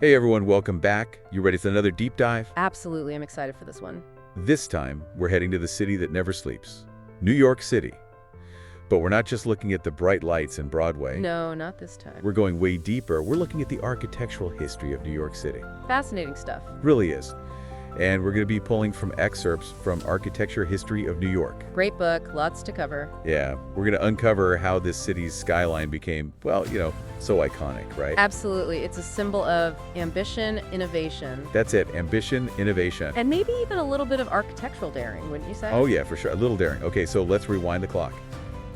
Hey everyone, welcome back. You ready for another deep dive? Absolutely, I'm excited for this one. This time, we're heading to the city that never sleeps, New York City. But we're not just looking at the bright lights and Broadway. No, not this time. We're going way deeper. We're looking at the architectural history of New York City. Fascinating stuff. Really is. And we're going to be pulling from excerpts from Architecture History of New York. Great book, lots to cover. Yeah, we're going to uncover how this city's skyline became, well, so iconic, right? Absolutely, it's a symbol of ambition, innovation. That's it, ambition, innovation. And maybe even a little bit of architectural daring, wouldn't you say? Oh yeah, for sure, a little daring. Okay, so let's rewind the clock.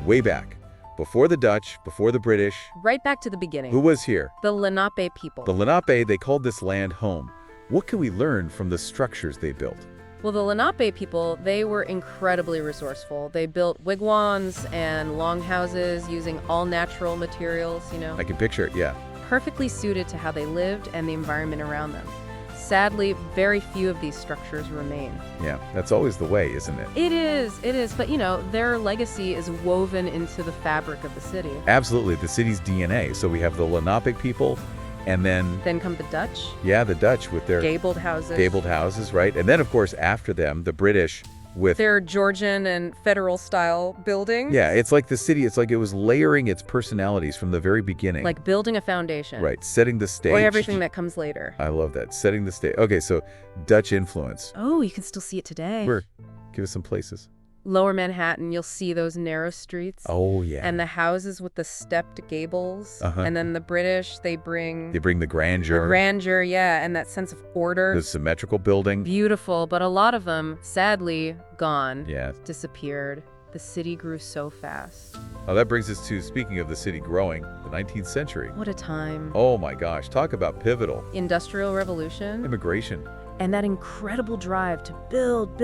Way back, before the Dutch, before the British. Right back to the beginning. Who was here? The Lenape people. The Lenape, they called this land home. What can we learn from the structures they built? Well, the Lenape people, they were incredibly resourceful. They built wigwams and longhouses using all-natural materials, I can picture it, yeah. perfectly suited to how they lived and the environment around them. Sadly, very few of these structures remain. Yeah, that's always the way, isn't it? It is. But, their legacy is woven into the fabric of the city. Absolutely, the city's DNA. So we have the Lenape people, and then Come the Dutch. Yeah, the Dutch with their Gabled houses. right? And then, of course, after them, the British with Their Georgian and federal-style buildings. Yeah, it's like the city, it's like it was layering its personalities from the very beginning. Like building a foundation. Right, setting the stage. Or everything that comes later. I love that, setting the stage. Okay, so Dutch influence. Oh, you can still see it today. Give us some places. Lower Manhattan, you'll see those narrow streets. Oh, yeah. And the houses with the stepped gables. And then the British, they bring the grandeur. the grandeur, yeah, and that sense of order. The symmetrical building. Beautiful, but a lot of them, sadly, gone. Yeah. Disappeared. The city grew so fast. Oh, that brings us to, speaking of the city growing, the 19th century. What a time. Oh my gosh, talk about pivotal. Industrial Revolution. Immigration. And that incredible drive to build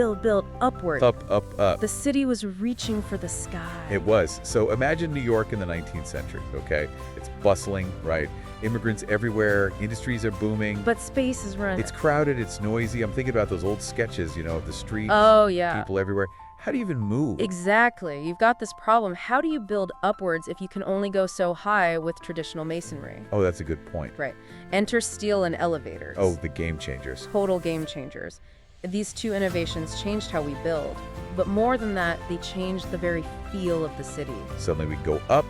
upward. Up. The city was reaching for the sky. It was. So imagine New York in the 19th century, okay? It's bustling, right? Immigrants everywhere, industries are booming. But space is running. It's crowded, it's noisy. I'm thinking about those old sketches, of the streets. Oh, yeah. People everywhere. How do you even move? Exactly. You've got this problem. How do you build upwards if you can only go so high with traditional masonry? Oh, that's a good point. Right. Enter steel and elevators. Oh, the game changers. Total game changers. These two innovations changed how we build. But more than that, they changed the very feel of the city. Suddenly we go up.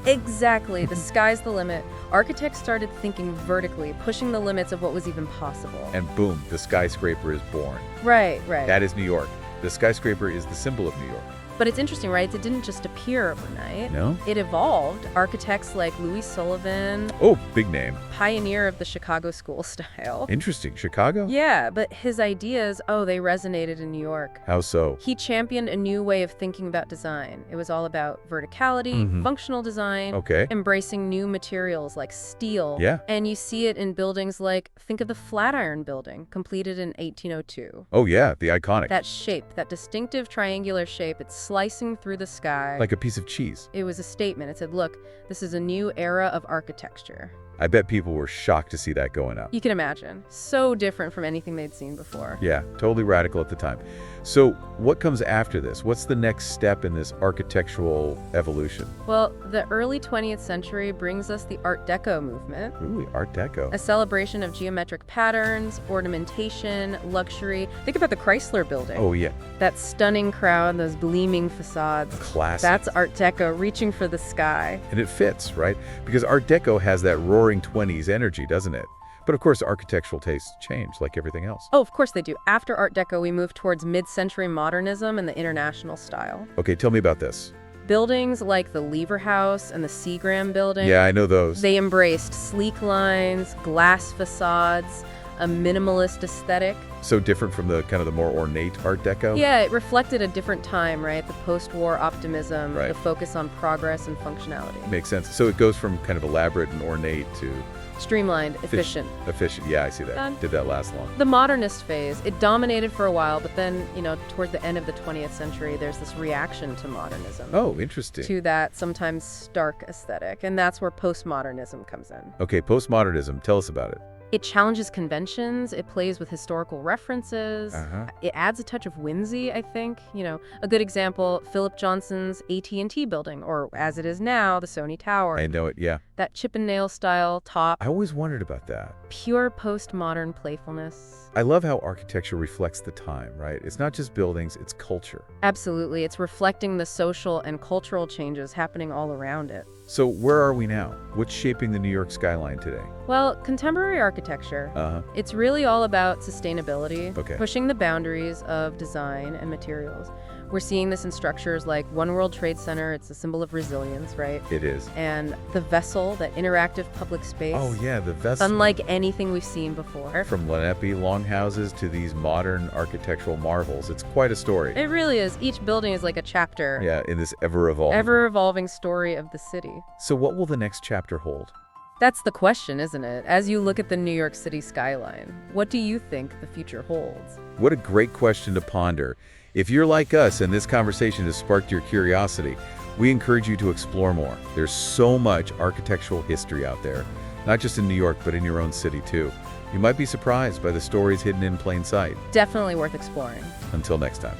Exactly. The sky's the limit. Architects started thinking vertically, pushing the limits of what was even possible. And boom, the skyscraper is born. Right. That is New York. The skyscraper is the symbol of New York. But it's interesting, right? It didn't just appear overnight. No? It evolved. Architects like Louis Sullivan, Oh, big name. pioneer of the Chicago school style. Interesting. Chicago? Yeah, but his ideas, they resonated in New York. How so? He championed a new way of thinking about design. It was all about verticality, functional design, Okay. embracing new materials like steel. Yeah. And you see it in buildings like, think of the Flatiron Building, completed in 1802. Oh, yeah, the iconic. That shape, that distinctive triangular shape, it's slicing through the sky. Like a piece of cheese. It was a statement. It said, look, this is a new era of architecture. I bet people were shocked to see that going up. You can imagine. So different from anything they'd seen before. Yeah, totally radical at the time. So what comes after this? What's the next step in this architectural evolution? Well, the early 20th century brings us the Art Deco movement. Ooh, Art Deco. A celebration of geometric patterns, ornamentation, luxury. Think about the Chrysler Building. Oh, yeah. That stunning crown, those gleaming facades. Classic. That's Art Deco reaching for the sky. And it fits, right? Because Art Deco has that roaring 20s energy, doesn't it? But of course, architectural tastes change like everything else. Oh, of course they do. After Art Deco, we move towards mid-century modernism and the international style. Okay, tell me about this. Buildings like the Lever House and the Seagram Building. Yeah, I know those. They embraced sleek lines, glass facades, a minimalist aesthetic. So different from the kind of the more ornate Art Deco? Yeah, it reflected a different time, right? The post-war optimism, Right. the focus on progress and functionality. Makes sense. So it goes from kind of elaborate and ornate to Streamlined, efficient. efficient. Yeah, I see that. Done. Did that last long? The modernist phase, it dominated for a while, but then, toward the end of the 20th century, there's this reaction to modernism. Oh, interesting. To that sometimes stark aesthetic, and that's where postmodernism comes in. Okay, postmodernism. Tell us about it. It challenges conventions, it plays with historical references, it adds a touch of whimsy, I think. A good example, Philip Johnson's AT&T building, or as it is now, the Sony Tower. I know it, yeah. that chip-and-nail style top, I always wondered about that. pure postmodern playfulness. I love how architecture reflects the time, right? It's not just buildings, it's culture. Absolutely, it's reflecting the social and cultural changes happening all around it. So where are we now? What's shaping the New York skyline today? Well, contemporary architecture, Uh-huh. it's really all about sustainability, Okay. pushing the boundaries of design and materials. We're seeing this in structures like One World Trade Center. It's a symbol of resilience, right? It is. And the Vessel, that interactive public space. Oh yeah, the It's vessel. unlike anything we've seen before. From Lenape longhouses to these modern architectural marvels, it's quite a story. It really is. Each building is like a chapter, Yeah, in this ever-evolving. ever-evolving story of the city. So what will the next chapter hold? That's the question, isn't it? As you look at the New York City skyline, what do you think the future holds? What a great question to ponder. If you're like us and this conversation has sparked your curiosity, we encourage you to explore more. There's so much architectural history out there, not just in New York, but in your own city too. You might be surprised by the stories hidden in plain sight. Definitely worth exploring. Until next time.